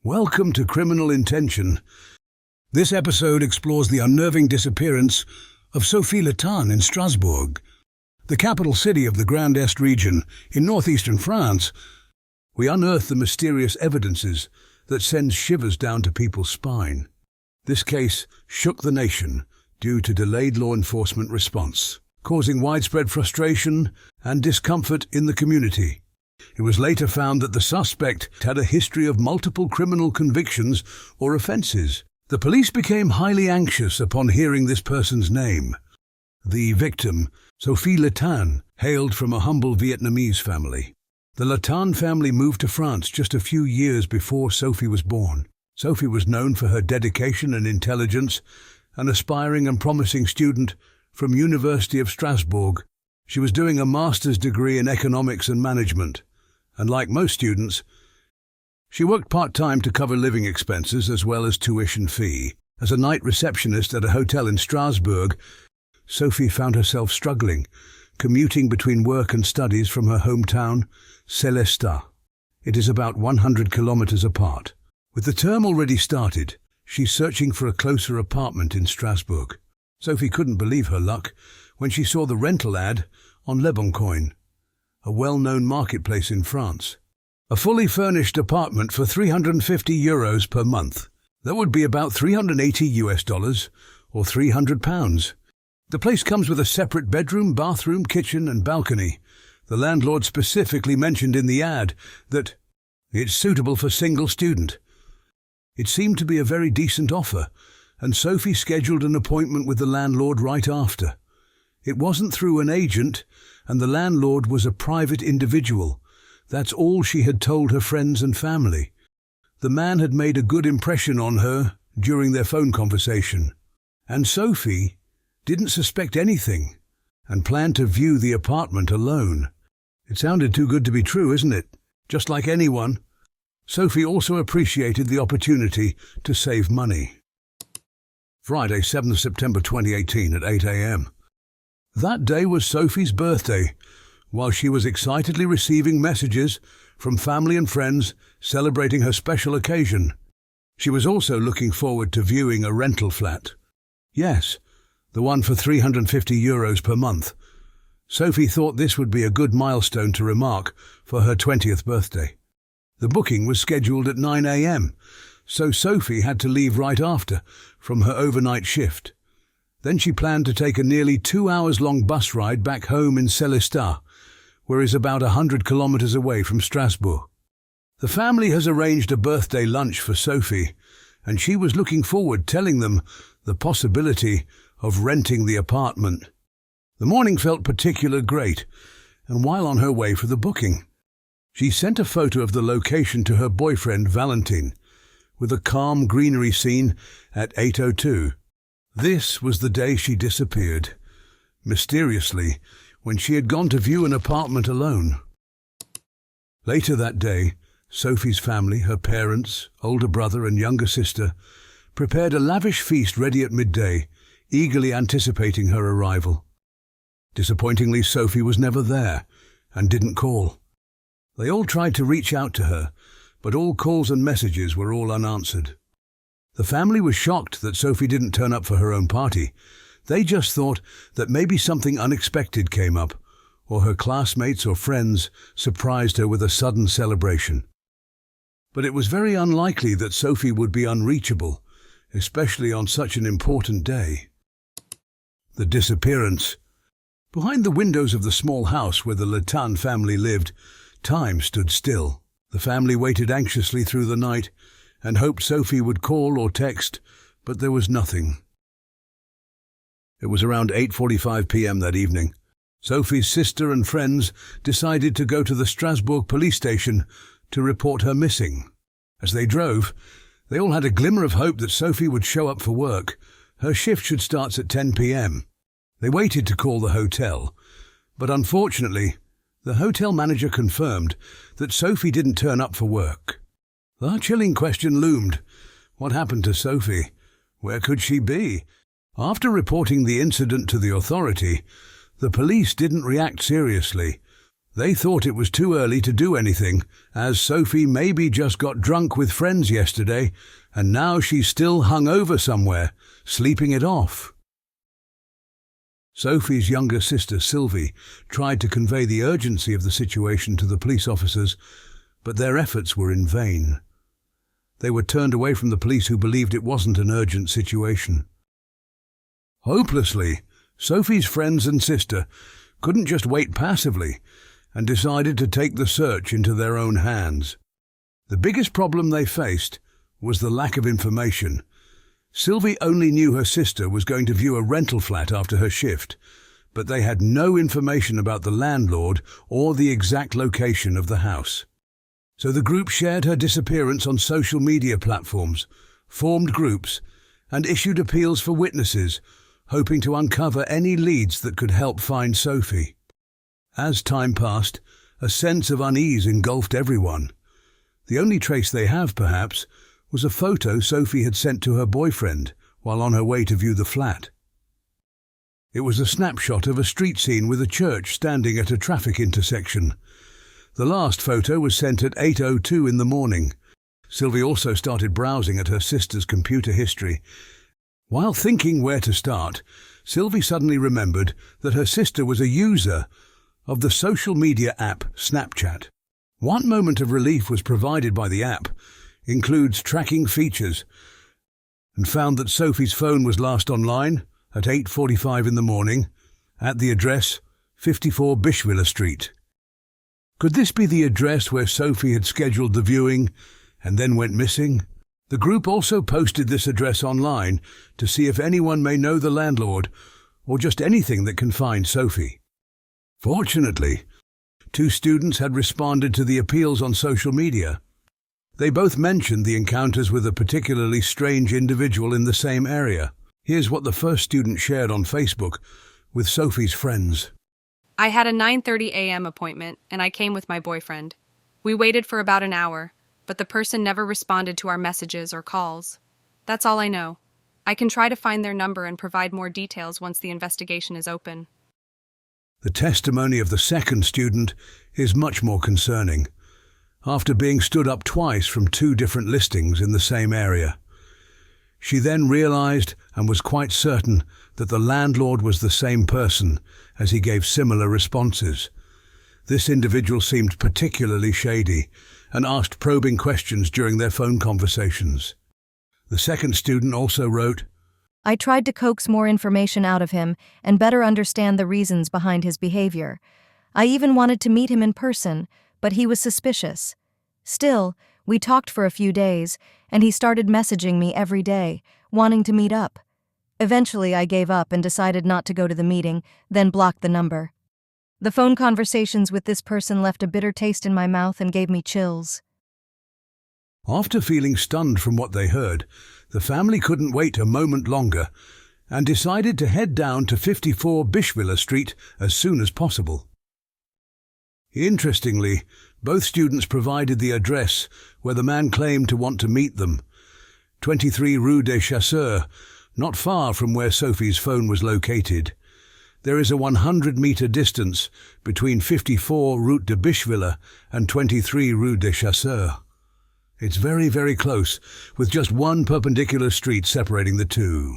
Welcome to Criminal Intention. This episode explores the unnerving disappearance of Sophie Le Tan in Strasbourg, the capital city of the Grand Est region in northeastern France. We unearth the mysterious evidences that sends shivers down to people's spine. This case shook the nation due to delayed law enforcement response, causing widespread frustration and discomfort in the community. It was later found that the suspect had a history of multiple criminal convictions or offences. The police became highly anxious upon hearing this person's name. The victim, Sophie Le Tan, hailed from a humble Vietnamese family. The Le Tan family moved to France just a few years before Sophie was born. Sophie was known for her dedication and intelligence, an aspiring and promising student from University of Strasbourg. She was doing a master's degree in economics and management, and like most students, she worked part-time to cover living expenses as well as tuition fee. As a night receptionist at a hotel in Strasbourg, Sophie found herself struggling, commuting between work and studies from her hometown, Célestat. It is about 100 kilometers apart. With the term already started, she's searching for a closer apartment in Strasbourg. Sophie couldn't believe her luck when she saw the rental ad on Le Bon Coin, a well-known marketplace in France. A fully furnished apartment for €350 per month. That would be about $380 or £300. The place comes with a separate bedroom, bathroom, kitchen and balcony. The landlord specifically mentioned in the ad that it's suitable for single student. It seemed to be a very decent offer, and Sophie scheduled an appointment with the landlord right after. It wasn't through an agent, and the landlord was a private individual. That's all she had told her friends and family. The man had made a good impression on her during their phone conversation, and Sophie didn't suspect anything and planned to view the apartment alone. It sounded too good to be true, isn't it? Just like anyone. Sophie also appreciated the opportunity to save money. Friday, 7th September 2018 at 8 a.m. That day was Sophie's birthday. While she was excitedly receiving messages from family and friends celebrating her special occasion, she was also looking forward to viewing a rental flat. Yes, the one for €350 per month. Sophie thought this would be a good milestone to remark for her 20th birthday. The booking was scheduled at 9 a.m, so Sophie had to leave right after from her overnight shift. Then she planned to take a nearly 2 hours long bus ride back home in Célestat, where is about 100 kilometers away from Strasbourg. The family has arranged a birthday lunch for Sophie, and she was looking forward telling them the possibility of renting the apartment. The morning felt particularly great, and while on her way for the booking, she sent a photo of the location to her boyfriend Valentin, with a calm greenery scene at 8:02. This was the day she disappeared, mysteriously, when she had gone to view an apartment alone. Later that day, Sophie's family, her parents, older brother and younger sister, prepared a lavish feast ready at midday, eagerly anticipating her arrival. Disappointingly, Sophie was never there and didn't call. They all tried to reach out to her, but all calls and messages were all unanswered. The family was shocked that Sophie didn't turn up for her own party. They just thought that maybe something unexpected came up, or her classmates or friends surprised her with a sudden celebration. But it was very unlikely that Sophie would be unreachable, especially on such an important day. The disappearance. Behind the windows of the small house where the Le Tan family lived, time stood still. The family waited anxiously through the night and hoped Sophie would call or text, but there was nothing. It was around 8:45 p.m. that evening. Sophie's sister and friends decided to go to the Strasbourg police station to report her missing. As they drove, they all had a glimmer of hope that Sophie would show up for work. Her shift should start at 10 p.m. They waited to call the hotel, but unfortunately, the hotel manager confirmed that Sophie didn't turn up for work. The chilling question loomed. What happened to Sophie? Where could she be? After reporting the incident to the authority, the police didn't react seriously. They thought it was too early to do anything, as Sophie maybe just got drunk with friends yesterday, and now she's still hung over somewhere, sleeping it off. Sophie's younger sister, Sylvie, tried to convey the urgency of the situation to the police officers, but their efforts were in vain. They were turned away from the police, who believed it wasn't an urgent situation. Hopelessly, Sophie's friends and sister couldn't just wait passively and decided to take the search into their own hands. The biggest problem they faced was the lack of information. Sylvie only knew her sister was going to view a rental flat after her shift, but they had no information about the landlord or the exact location of the house. So the group shared her disappearance on social media platforms, formed groups, and issued appeals for witnesses, hoping to uncover any leads that could help find Sophie. As time passed, a sense of unease engulfed everyone. The only trace they have, perhaps, was a photo Sophie had sent to her boyfriend while on her way to view the flat. It was a snapshot of a street scene with a church standing at a traffic intersection. The last photo was sent at 8:02 in the morning. Sylvie also started browsing at her sister's computer history. While thinking where to start, Sylvie suddenly remembered that her sister was a user of the social media app Snapchat. One moment of relief was provided by the app, includes tracking features, and found that Sophie's phone was last online at 8:45 in the morning at the address 54 Bishviller Street. Could this be the address where Sophie had scheduled the viewing and then went missing? The group also posted this address online to see if anyone may know the landlord or just anything that can find Sophie. Fortunately, 2 students had responded to the appeals on social media. They both mentioned the encounters with a particularly strange individual in the same area. Here's what the first student shared on Facebook with Sophie's friends. I had a 9:30 a.m. appointment, and I came with my boyfriend. We waited for about an hour, but the person never responded to our messages or calls. That's all I know. I can try to find their number and provide more details once the investigation is open. The testimony of the second student is much more concerning. After being stood up twice from 2 different listings in the same area, she then realized and was quite certain that the landlord was the same person, as he gave similar responses. This individual seemed particularly shady and asked probing questions during their phone conversations. The second student also wrote, I tried to coax more information out of him and better understand the reasons behind his behavior. I even wanted to meet him in person, but he was suspicious. Still, we talked for a few days, and he started messaging me every day, wanting to meet up. Eventually, I gave up and decided not to go to the meeting, then blocked the number. The phone conversations with this person left a bitter taste in my mouth and gave me chills. After feeling stunned from what they heard, the family couldn't wait a moment longer and decided to head down to 54 Bishviller Street as soon as possible. Interestingly, both students provided the address where the man claimed to want to meet them, 23 Rue des Chasseurs, not far from where Sophie's phone was located. There is a 100-meter distance between 54 Route de Bishviller and 23 Rue des Chasseurs. It's very, very close, with just one perpendicular street separating the two.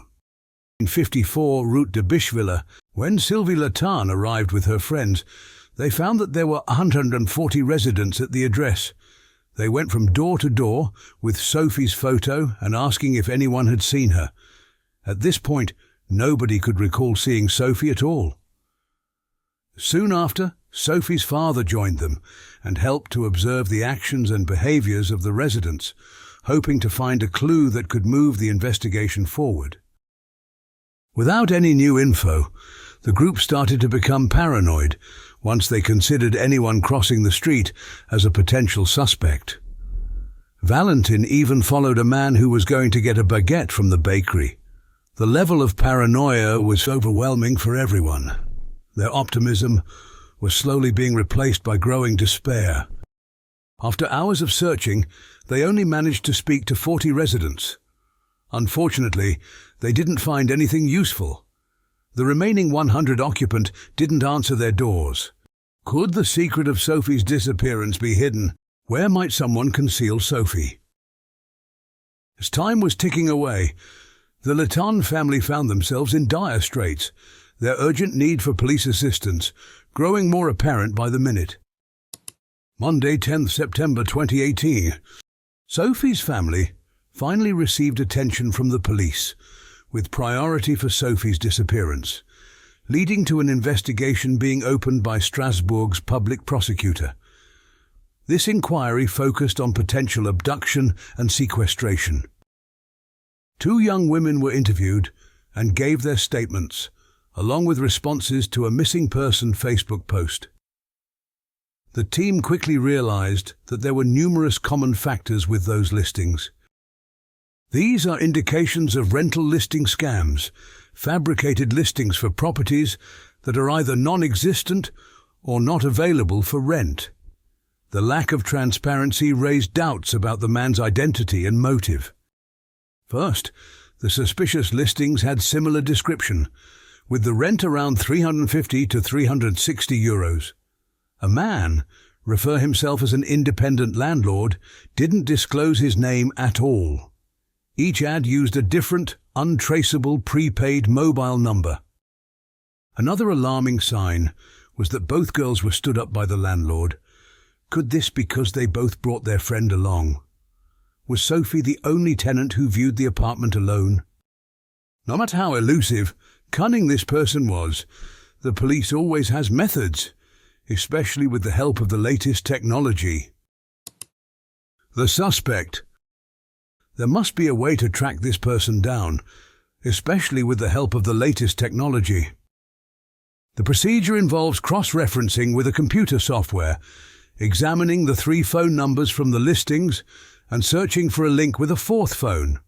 In 54 Route de Bishviller, when Sophie Le Tan arrived with her friends, they found that there were 140 residents at the address. They went from door to door with Sophie's photo and asking if anyone had seen her. At this point, nobody could recall seeing Sophie at all. Soon after, Sophie's father joined them and helped to observe the actions and behaviors of the residents, hoping to find a clue that could move the investigation forward. Without any new info, the group started to become paranoid once they considered anyone crossing the street as a potential suspect. Valentin even followed a man who was going to get a baguette from the bakery. The level of paranoia was overwhelming for everyone. Their optimism was slowly being replaced by growing despair. After hours of searching, they only managed to speak to 40 residents. Unfortunately, they didn't find anything useful. The remaining 100 occupants didn't answer their doors. Could the secret of Sophie's disappearance be hidden? Where might someone conceal Sophie? As time was ticking away, the Le Tan family found themselves in dire straits, their urgent need for police assistance growing more apparent by the minute. Monday, 10th September 2018. Sophie's family finally received attention from the police, with priority for Sophie's disappearance, leading to an investigation being opened by Strasbourg's public prosecutor. This inquiry focused on potential abduction and sequestration. 2 young women were interviewed and gave their statements, along with responses to a missing person Facebook post. The team quickly realized that there were numerous common factors with those listings. These are indications of rental listing scams, fabricated listings for properties that are either non-existent or not available for rent. The lack of transparency raised doubts about the man's identity and motive. First, the suspicious listings had similar description, with the rent around 350 to 360 euros. A man, refer himself as an independent landlord, didn't disclose his name at all. Each ad used a different, untraceable prepaid mobile number. Another alarming sign was that both girls were stood up by the landlord. Could this be because they both brought their friend along? Was Sophie the only tenant who viewed the apartment alone? No matter how elusive, cunning this person was, the police always has methods, especially with the help of the latest technology. The suspect. There must be a way to track this person down, especially with the help of the latest technology. The procedure involves cross-referencing with a computer software, examining the 3 phone numbers from the listings and searching for a link with a 4th phone.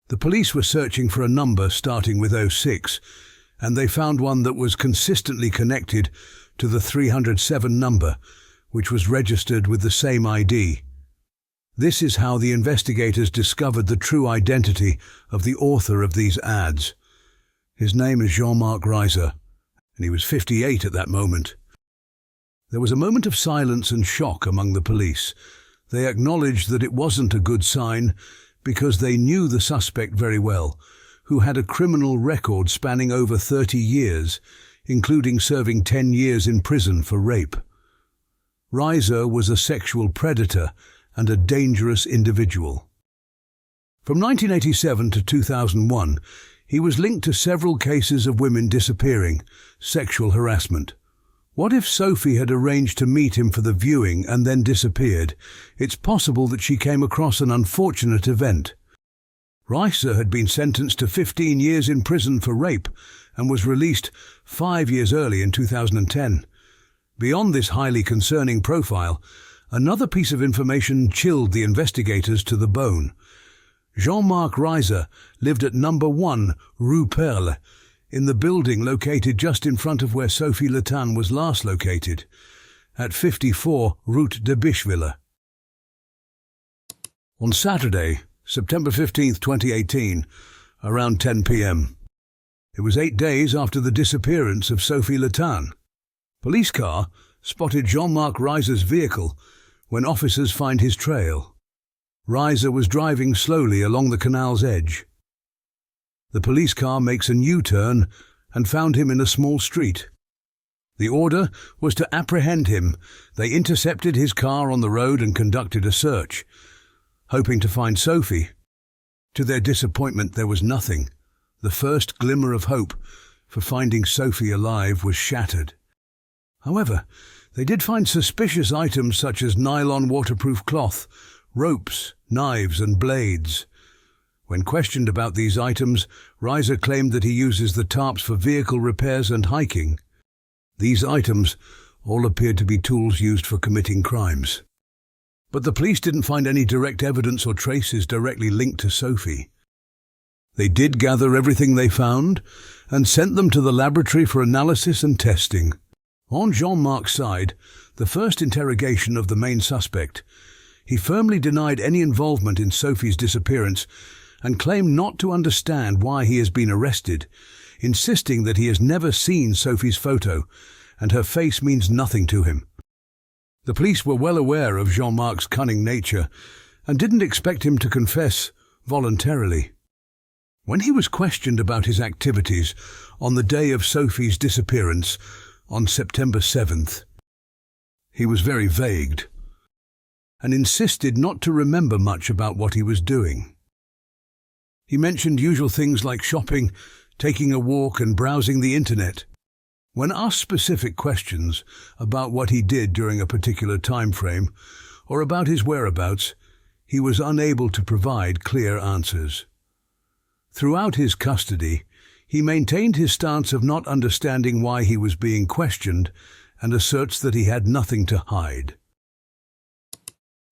The police were searching for a number starting with 06, and they found one that was consistently connected to the 307 number, which was registered with the same ID. This is how the investigators discovered the true identity of the author of these ads. His name is Jean-Marc Reiser, and he was 58 at that moment. There was a moment of silence and shock among the police. They acknowledged that it wasn't a good sign because they knew the suspect very well, who had a criminal record spanning over 30 years, including serving 10 years in prison for rape. Reiser was a sexual predator and a dangerous individual. From 1987 to 2001, he was linked to several cases of women disappearing, sexual harassment. What if Sophie had arranged to meet him for the viewing and then disappeared? It's possible that she came across an unfortunate event. Reiser had been sentenced to 15 years in prison for rape and was released 5 years early in 2010. Beyond this highly concerning profile, another piece of information chilled the investigators to the bone. Jean-Marc Reiser lived at number 1 Rue Perle, in the building located just in front of where Sophie Le Tan was last located, at 54 Route de Bischwiller. On Saturday, September 15, 2018, around 10 p.m. It was 8 days after the disappearance of Sophie Le Tan. Police car spotted Jean-Marc Reiser's vehicle when officers find his trail. Reiser was driving slowly along the canal's edge. The police car makes a U-turn and found him in a small street. The order was to apprehend him. They intercepted his car on the road and conducted a search, hoping to find Sophie. To their disappointment, there was nothing. The first glimmer of hope for finding Sophie alive was shattered. However, they did find suspicious items such as nylon waterproof cloth, ropes, knives and blades. When questioned about these items, Reiser claimed that he uses the tarps for vehicle repairs and hiking. These items all appeared to be tools used for committing crimes. But the police didn't find any direct evidence or traces directly linked to Sophie. They did gather everything they found and sent them to the laboratory for analysis and testing. On Jean-Marc's side, the first interrogation of the main suspect, he firmly denied any involvement in Sophie's disappearance and claimed not to understand why he has been arrested, insisting that he has never seen Sophie's photo and her face means nothing to him. The police were well aware of Jean-Marc's cunning nature and didn't expect him to confess voluntarily. When he was questioned about his activities on the day of Sophie's disappearance on September 7th, he was very vague and insisted not to remember much about what he was doing. He mentioned usual things like shopping, taking a walk and browsing the internet. When asked specific questions about what he did during a particular time frame or about his whereabouts, he was unable to provide clear answers. Throughout his custody, he maintained his stance of not understanding why he was being questioned and asserts that he had nothing to hide.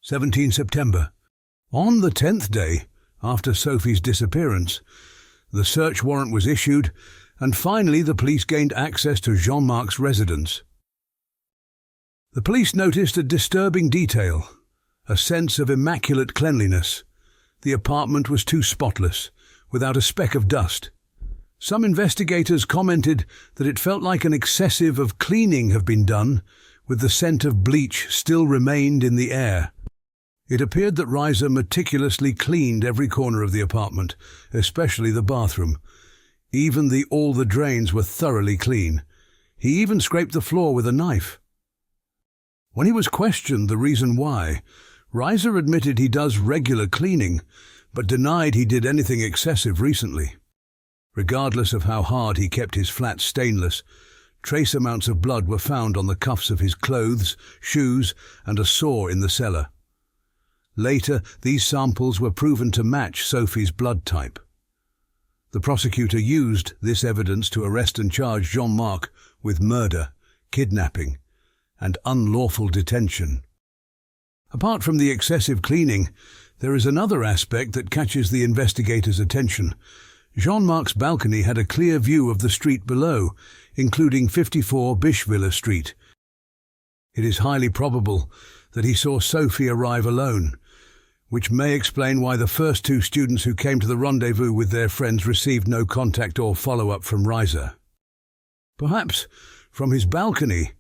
17 September. On the 10th day after Sophie's disappearance, the search warrant was issued and finally the police gained access to Jean-Marc's residence. The police noticed a disturbing detail, a sense of immaculate cleanliness. The apartment was too spotless, without a speck of dust. Some investigators commented that it felt like an excessive of cleaning had been done, with the scent of bleach still remained in the air. It appeared that Reiser meticulously cleaned every corner of the apartment, especially the bathroom. Even all the drains were thoroughly clean. He even scraped the floor with a knife. When he was questioned the reason why, Reiser admitted he does regular cleaning, but denied he did anything excessive recently. Regardless of how hard he kept his flat stainless, trace amounts of blood were found on the cuffs of his clothes, shoes, and a saw in the cellar. Later, these samples were proven to match Sophie's blood type. The prosecutor used this evidence to arrest and charge Jean-Marc with murder, kidnapping, and unlawful detention. Apart from the excessive cleaning, there is another aspect that catches the investigators' attention. Jean-Marc's balcony had a clear view of the street below, including 54 Bischwiller Street. It is highly probable that he saw Sophie arrive alone, which may explain why the first two students who came to the rendezvous with their friends received no contact or follow-up from Reiser. Perhaps, from his balcony,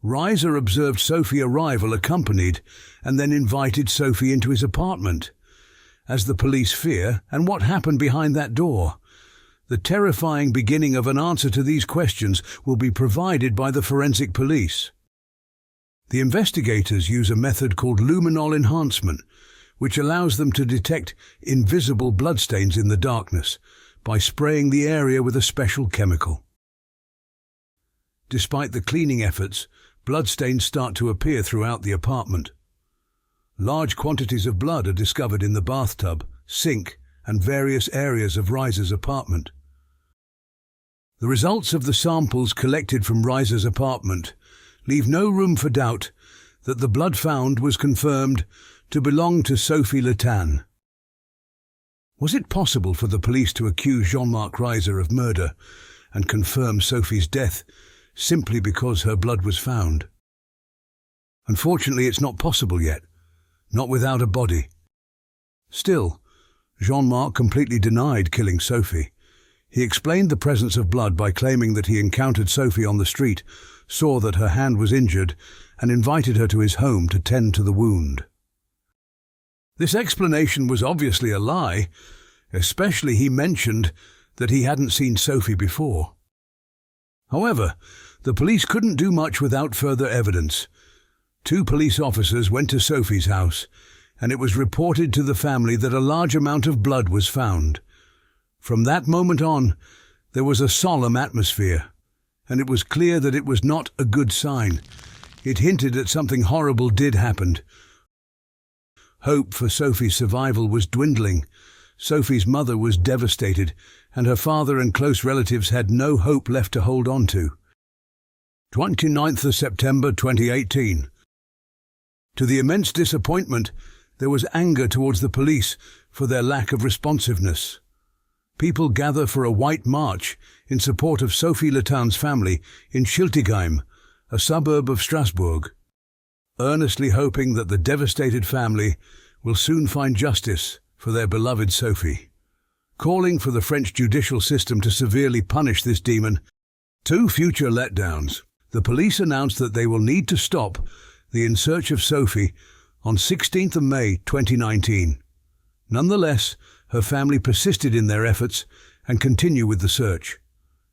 Reiser observed Sophie arrival accompanied and then invited Sophie into his apartment. As the police fear, and what happened behind that door? The terrifying beginning of an answer to these questions will be provided by the forensic police. The investigators use a method called luminol enhancement, which allows them to detect invisible bloodstains in the darkness by spraying the area with a special chemical. Despite the cleaning efforts, bloodstains start to appear throughout the apartment. Large quantities of blood are discovered in the bathtub, sink, and various areas of Reiser's apartment. The results of the samples collected from Reiser's apartment leave no room for doubt that the blood found was confirmed to belong to Sophie Le Tan. Was it possible for the police to accuse Jean-Marc Reiser of murder and confirm Sophie's death simply because her blood was found? Unfortunately, it's not possible yet, not without a body. Still, Jean-Marc completely denied killing Sophie. He explained the presence of blood by claiming that he encountered Sophie on the street, saw that her hand was injured, and invited her to his home to tend to the wound. This explanation was obviously a lie, especially he mentioned that he hadn't seen Sophie before. However, the police couldn't do much without further evidence. 2 police officers went to Sophie's house, and it was reported to the family that a large amount of blood was found. From that moment on, there was a solemn atmosphere, and it was clear that it was not a good sign. It hinted that something horrible did happen. Hope for Sophie's survival was dwindling. Sophie's mother was devastated, and her father and close relatives had no hope left to hold on to. 29th of September 2018. To the immense disappointment, there was anger towards the police for their lack of responsiveness. People gather for a white march in support of Sophie Le Tan's family in Schiltigheim, a suburb of Strasbourg, earnestly hoping that the devastated family will soon find justice for their beloved Sophie. Calling for the French judicial system to severely punish this demon. 2 future letdowns. The police announced that they will need to stop the In Search of Sophie on 16th of May 2019. Nonetheless, her family persisted in their efforts and continue with the search.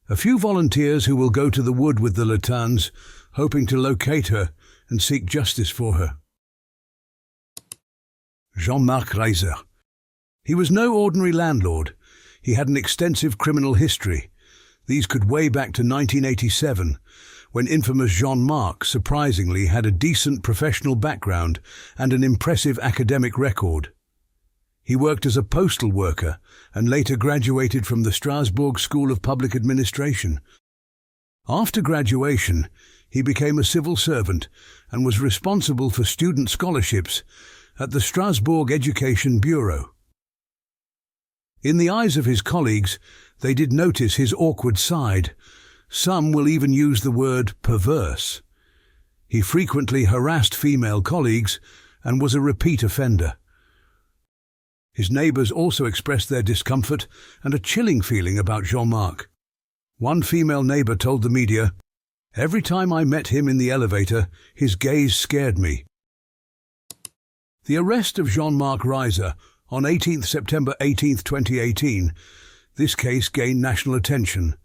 A few volunteers who will go to the wood with the Le Tans, hoping to locate her and seek justice for her. Jean-Marc Reiser. He was no ordinary landlord. He had an extensive criminal history. These could way back to 1987, when infamous Jean-Marc surprisingly had a decent professional background and an impressive academic record. He worked as a postal worker and later graduated from the Strasbourg School of Public Administration. After graduation, he became a civil servant and was responsible for student scholarships at the Strasbourg Education Bureau. In the eyes of his colleagues, they did notice his awkward side. Some will even use the word perverse. He frequently harassed female colleagues and was a repeat offender. His neighbours also expressed their discomfort and a chilling feeling about Jean-Marc. One female neighbour told the media, "Every time I met him in the elevator, his gaze scared me." The arrest of Jean-Marc Reiser on 18 September 2018, this case gained national attention,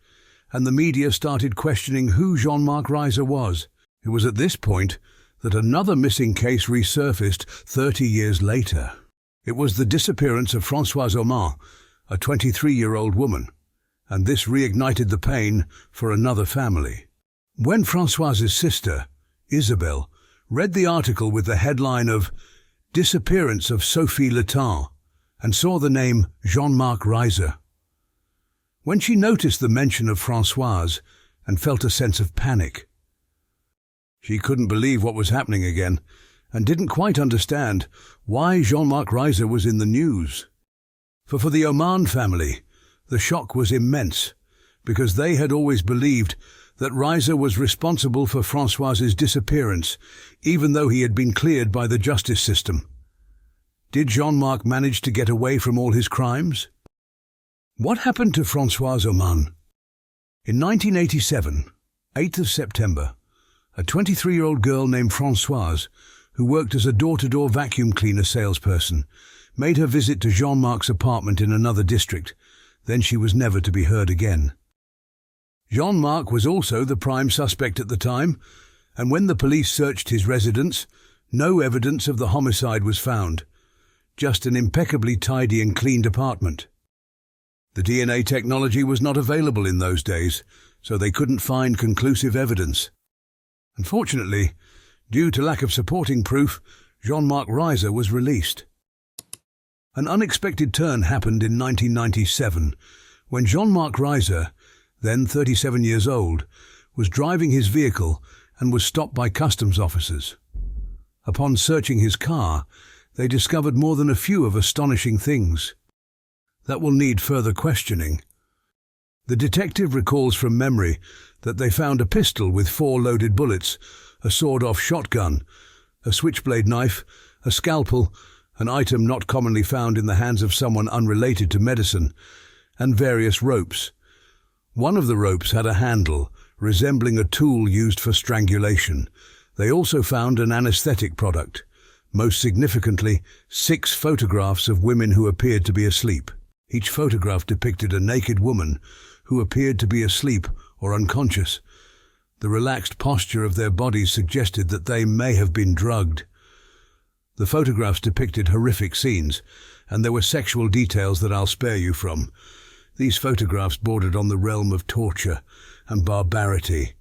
and the media started questioning who Jean-Marc Reiser was. It was at this point that another missing case resurfaced 30 years later. It was the disappearance of Françoise Aumont, a 23-year-old woman, and this reignited the pain for another family. When Françoise's sister, Isabelle, read the article with the headline of "Disappearance of Sophie Le Tan" and saw the name Jean-Marc Reiser, when she noticed the mention of Françoise and felt a sense of panic. She couldn't believe what was happening again and didn't quite understand why Jean-Marc Reiser was in the news. For the Aumont family, the shock was immense, because they had always believed that Reiser was responsible for Françoise's disappearance, even though he had been cleared by the justice system. Did Jean-Marc manage to get away from all his crimes? What happened to Françoise Aumont? In 1987, 8th of September, a 23-year-old girl named Françoise, who worked as a door-to-door vacuum cleaner salesperson, made her visit to Jean-Marc's apartment in another district. Then she was never to be heard again. Jean-Marc was also the prime suspect at the time, and when the police searched his residence, no evidence of the homicide was found, just an impeccably tidy and cleaned apartment. The DNA technology was not available in those days, so they couldn't find conclusive evidence. Unfortunately, due to lack of supporting proof, Jean-Marc Reiser was released. An unexpected turn happened in 1997, when Jean-Marc Reiser, then 37 years old, was driving his vehicle and was stopped by customs officers. Upon searching his car, they discovered more than a few of astonishing things that will need further questioning. The detective recalls from memory that they found a pistol with 4 loaded bullets, a sawed-off shotgun, a switchblade knife, a scalpel, an item not commonly found in the hands of someone unrelated to medicine, and various ropes. One of the ropes had a handle, resembling a tool used for strangulation. They also found an anesthetic product. Most significantly, 6 photographs of women who appeared to be asleep. Each photograph depicted a naked woman who appeared to be asleep or unconscious. The relaxed posture of their bodies suggested that they may have been drugged. The photographs depicted horrific scenes, and there were sexual details that I'll spare you from. These photographs bordered on the realm of torture and barbarity.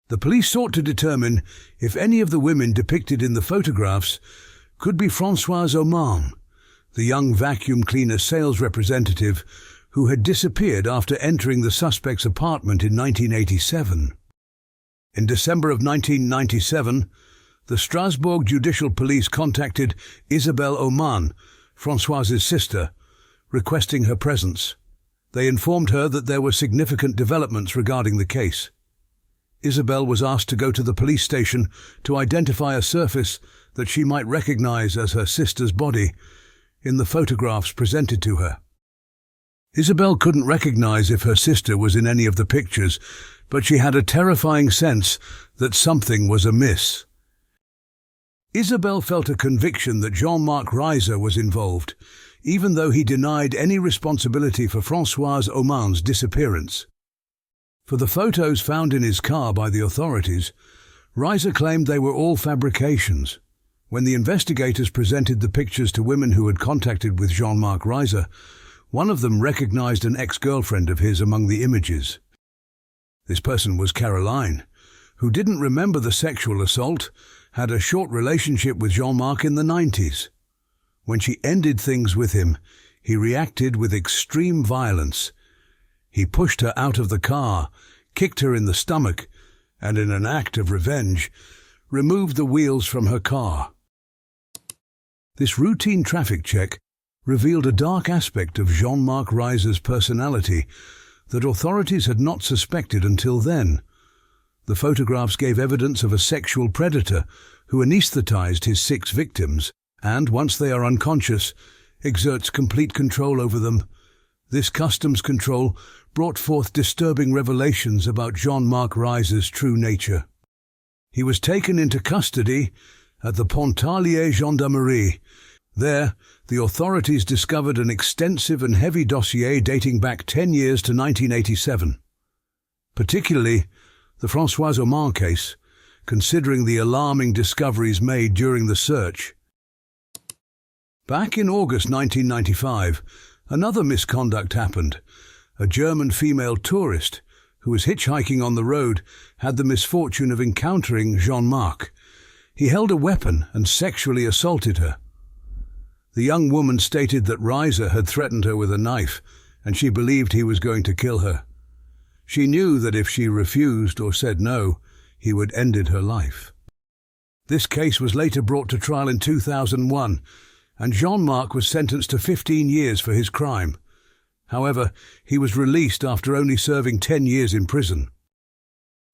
The police sought to determine if any of the women depicted in the photographs could be Françoise Aumont, the young vacuum cleaner sales representative who had disappeared after entering the suspect's apartment in 1987. In December of 1997, the Strasbourg Judicial Police contacted Isabelle Aumont, Françoise's sister, requesting her presence. They informed her that there were significant developments regarding the case. Isabelle was asked to go to the police station to identify a surface that she might recognize as her sister's body in the photographs presented to her. Isabelle couldn't recognize if her sister was in any of the pictures but she had a terrifying sense that something was amiss. Isabelle felt a conviction that Jean-Marc Reiser was involved, even though he denied any responsibility for Françoise Aumann's disappearance. For the photos found in his car by the authorities, Reiser claimed they were all fabrications. When the investigators presented the pictures to women who had contacted with Jean-Marc Reiser, one of them recognized an ex-girlfriend of his among the images. This person was Caroline, who didn't remember the sexual assault, had a short relationship with Jean-Marc in the 90s. When she ended things with him, he reacted with extreme violence. He pushed her out of the car, kicked her in the stomach, and in an act of revenge, removed the wheels from her car. This routine traffic check revealed a dark aspect of Jean-Marc Reiser's personality that authorities had not suspected until then. The photographs gave evidence of a sexual predator who anesthetized his 6 victims and, once they are unconscious, exerts complete control over them. This customs control brought forth disturbing revelations about Jean-Marc Reiser's true nature. He was taken into custody at the Pontarlier Gendarmerie. There, the authorities discovered an extensive and heavy dossier dating back 10 years to 1987. Particularly, the Françoise Aumann case, considering the alarming discoveries made during the search. Back in August 1995, another misconduct happened. A German female tourist who was hitchhiking on the road had the misfortune of encountering Jean-Marc. He held a weapon and sexually assaulted her. The young woman stated that Reiser had threatened her with a knife, and she believed he was going to kill her. She knew that if she refused or said no, he would end her life. This case was later brought to trial in 2001, and Jean-Marc was sentenced to 15 years for his crime. However, he was released after only serving 10 years in prison.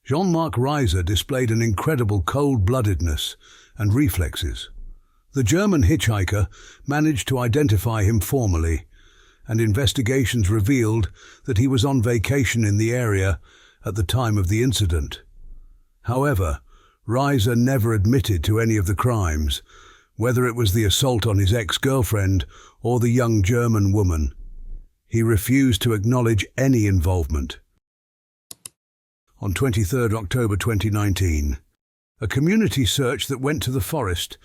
Jean-Marc Reiser displayed an incredible cold-bloodedness and reflexes. The German hitchhiker managed to identify him formally, and investigations revealed that he was on vacation in the area at the time of the incident. However, Reiser never admitted to any of the crimes, whether it was the assault on his ex-girlfriend or the young German woman. He refused to acknowledge any involvement. On 23 October 2019, a community search that went to the forest,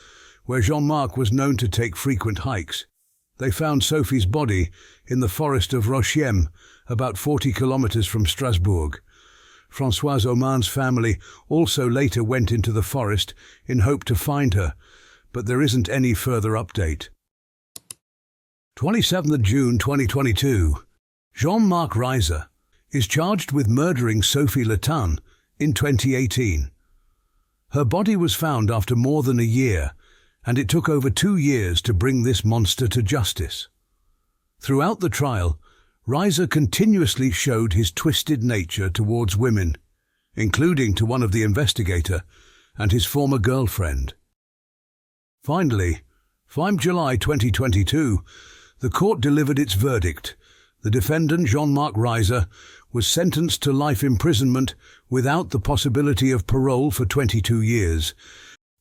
where Jean-Marc was known to take frequent hikes. They found Sophie's body in the forest of Rochem, about 40 kilometers from Strasbourg. Françoise Aumann's family also later went into the forest in hope to find her, but there isn't any further update. 27 June 2022, Jean-Marc Reiser is charged with murdering Sophie Le Tan in 2018. Her body was found after more than a year, and it took over 2 years to bring this monster to justice. Throughout the trial, Reiser continuously showed his twisted nature towards women, including to one of the investigator and his former girlfriend. Finally, 5 July 2022, the court delivered its verdict. The defendant, Jean-Marc Reiser, was sentenced to life imprisonment without the possibility of parole for 22 years,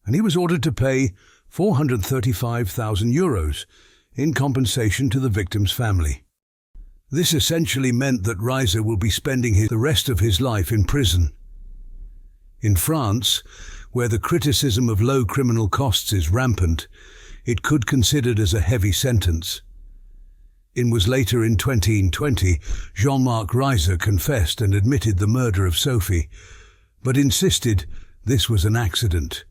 and he was ordered to pay €435,000 in compensation to the victim's family. This essentially meant that Reiser will be spending the rest of his life in prison. In France, where the criticism of low criminal costs is rampant, it could be considered as a heavy sentence. It was later in 2020, Jean-Marc Reiser confessed and admitted the murder of Sophie, but insisted this was an accident.